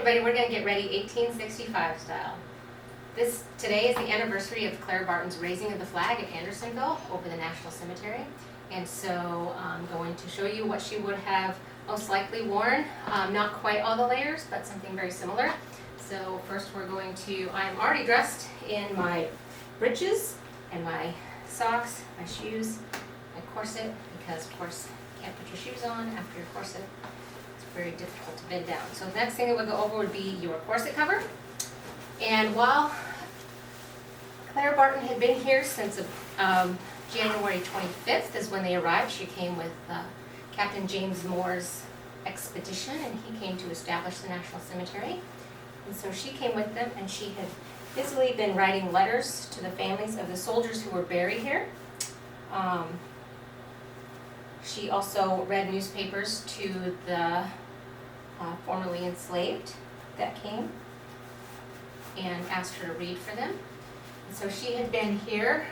everybody, we're going to get ready 1865 style. Today is the anniversary of Clara Barton's raising of the flag at Andersonville over the National Cemetery. And so I'm going to show you what she would have most likely worn. Not quite all the layers, but something very similar. So first we're going to, I'm already dressed in my breeches and my socks, my shoes, my corset, because of course you can't put your shoes on after your corset. It's very difficult to bend down. So the next thing that we'll go over would be your corset cover. And while Clara Barton had been here since January 25th is when they arrived. She came with Captain James Moore's expedition, and he came to establish the National Cemetery. And so she came with them, and she had busily been writing letters to the families of the soldiers who were buried here. She also read newspapers to the formerly enslaved that came and asked her to read for them. And so she had been here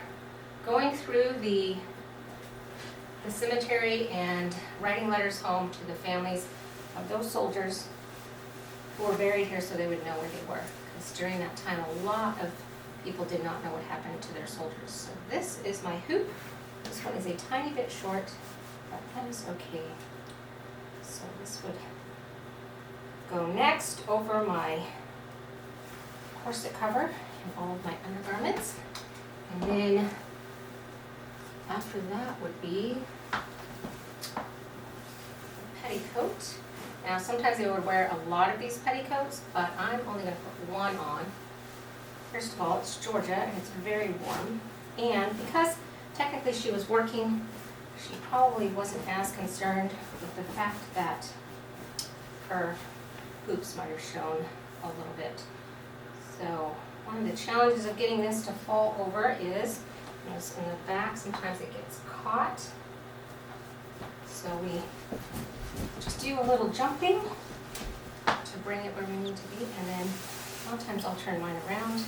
going through the cemetery and writing letters home to the families of those soldiers who were buried here so they would know where they were. Because during that time, a lot of people did not know what happened to their soldiers. So this is my hoop. This one is a tiny bit short, but that is okay. So this would go next over my corset cover and all of my undergarments. And then after that would be a petticoat. Now sometimes they would wear a lot of these petticoats, but I'm only going to put one on. First of all, it's Georgia and it's very warm. And because technically she was working, she probably wasn't as concerned with the fact that her hoops might have shown a little bit. So one of the challenges of getting this to fall over is, notice in the back, sometimes it gets caught. So we just do a little jumping to bring it where we need to be, and then a lot of times I'll turn mine around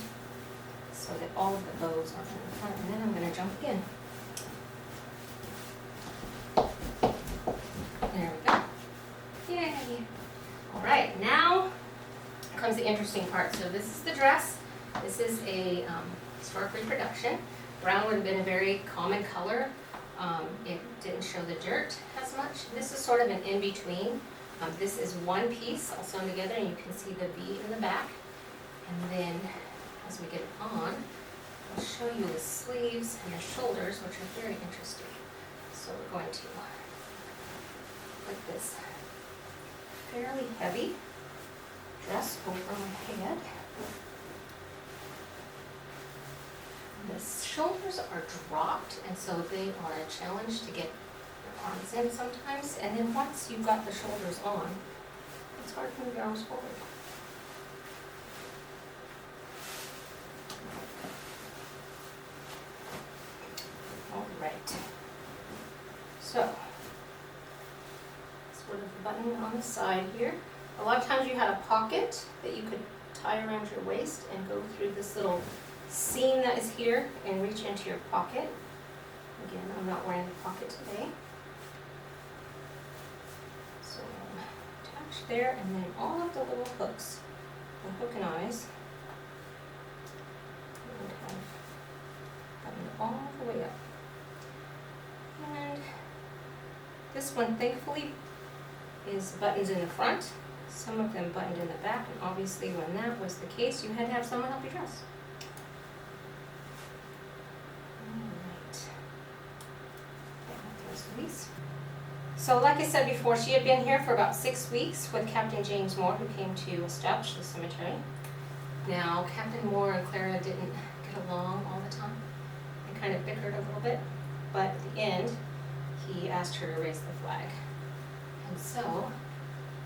so that all of the bows are in the front, and then I'm going to jump again. There we go. Yay! All right, now comes the interesting part. So this is the dress. This is a historic reproduction. Brown would have been a very common color. It didn't show the dirt as much. This is sort of an in-between. This is one piece all sewn together, and you can see the V in the back. And then as we get it on, I'll show you the sleeves and the shoulders, which are very interesting. So we're going to put this fairly heavy dress over my head. The shoulders are dropped, and so they are a challenge to get your arms in sometimes. And then once you've got the shoulders on, it's hard to move your arms forward. All right. So, sort of a button on the side here. A lot of times you had a pocket that you could tie around your waist and go through this little seam that is here and reach into your pocket. Again, I'm not wearing the pocket today. So attach there, and then all of the little hooks, the hook and eyes, would have buttoned all the way up. And this one, thankfully, is buttons in the front. Some of them buttoned in the back, and obviously when that was the case, you had to have someone help you dress. So like I said before, she had been here for about 6 weeks with Captain James Moore, who came to establish the cemetery. Now, Captain Moore and Clara didn't get along all the time. They kind of bickered a little bit, but at the end, he asked her to raise the flag. And so,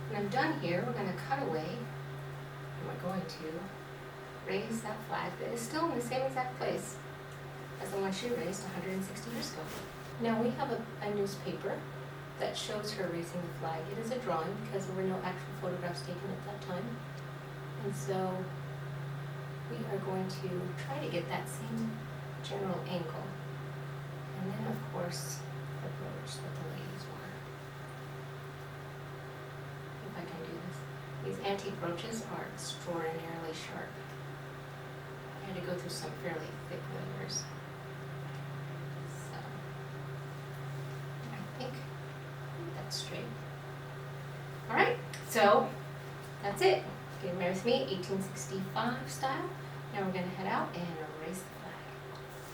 when I'm done here, we're going to cut away, and we're going to raise that flag that is still in the same exact place as the one she raised 160 years ago. Now we have a newspaper that shows her raising the flag. It is a drawing because there were no actual photographs taken at that time. And so we are going to try to get that same general angle. And then of course the brooch that the ladies wore. If I can do this. These antique brooches are extraordinarily sharp. I had to go through some fairly thick layers. So, I think that's straight. All right, so that's it. Get married with me, 1865 style. Now we're gonna head out and erase the